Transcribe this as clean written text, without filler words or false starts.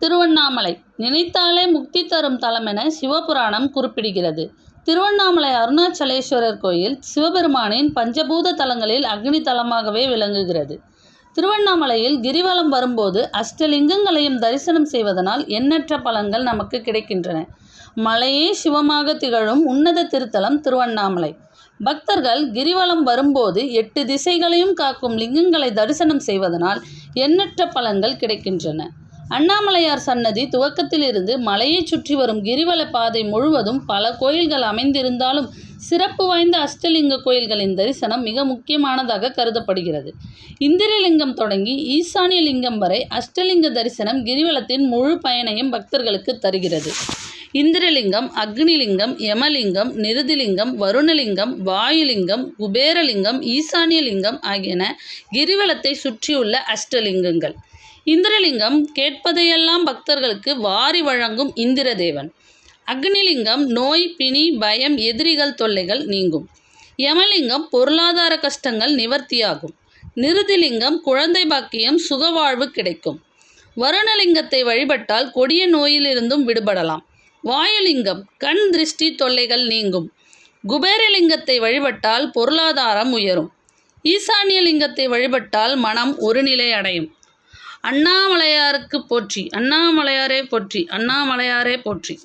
திருவண்ணாமலை நினைத்தாலே முக்தி தரும் தலம் என சிவபுராணம் குறிப்பிடுகிறது. திருவண்ணாமலை அருணாச்சலேஸ்வரர் கோயில் சிவபெருமானின் பஞ்சபூத தலங்களில் அக்னி தலமாகவே விளங்குகிறது. திருவண்ணாமலையில் கிரிவலம் வரும்போது அஷ்டலிங்கங்களையும் தரிசனம் செய்வதனால் எண்ணற்ற பலன்கள் நமக்கு கிடைக்கின்றன. மலையே சிவமாக திகழும் உன்னத திருத்தலம் திருவண்ணாமலை. பக்தர்கள் கிரிவலம் வரும்போது 8 திசைகளையும் காக்கும் லிங்கங்களை தரிசனம் செய்வதனால் எண்ணற்ற பலன்கள் கிடைக்கின்றன. அண்ணாமலையார் சன்னதி துவக்கத்திலிருந்து மலையை சுற்றி வரும் கிரிவல பாதை முழுவதும் பல கோயில்கள் அமைந்திருந்தாலும் சிறப்பு வாய்ந்த அஷ்டலிங்க கோயில்களின் தரிசனம் மிக முக்கியமானதாக கருதப்படுகிறது. இந்திரலிங்கம் தொடங்கி ஈசானிய லிங்கம் வரை அஷ்டலிங்க தரிசனம் கிரிவலத்தின் முழு பயனையும் பக்தர்களுக்கு தருகிறது. இந்திரலிங்கம், அக்னிலிங்கம், யமலிங்கம், நிருதிலிங்கம், வருணலிங்கம், வாயுலிங்கம், குபேரலிங்கம், ஈசானிய லிங்கம் ஆகியன கிரிவலத்தை சுற்றியுள்ள அஷ்டலிங்கங்கள். இந்திரலிங்கம் கேட்பதையெல்லாம் பக்தர்களுக்கு வாரி வழங்கும் இந்திரதேவன். அக்னிலிங்கம் நோய், பிணி, பயம், எதிரிகள் தொல்லைகள் நீங்கும். யமலிங்கம் பொருளாதார கஷ்டங்கள் நிவர்த்தியாகும். நிருதிலிங்கம் குழந்தை பாக்கியம், சுகவாழ்வு கிடைக்கும். வருணலிங்கத்தை வழிபட்டால் கொடிய நோயிலிருந்தும் விடுபடலாம். வாயுலிங்கம் கண் திருஷ்டி தொல்லைகள் நீங்கும். குபேரலிங்கத்தை வழிபட்டால் பொருளாதாரம் உயரும். ஈசானிய லிங்கத்தை வழிபட்டால் மனம் ஒருநிலை அடையும். அண்ணாமலையாருக்கு போற்றி, அண்ணாமலையாரே போற்றி, அண்ணாமலையாரே போற்றி.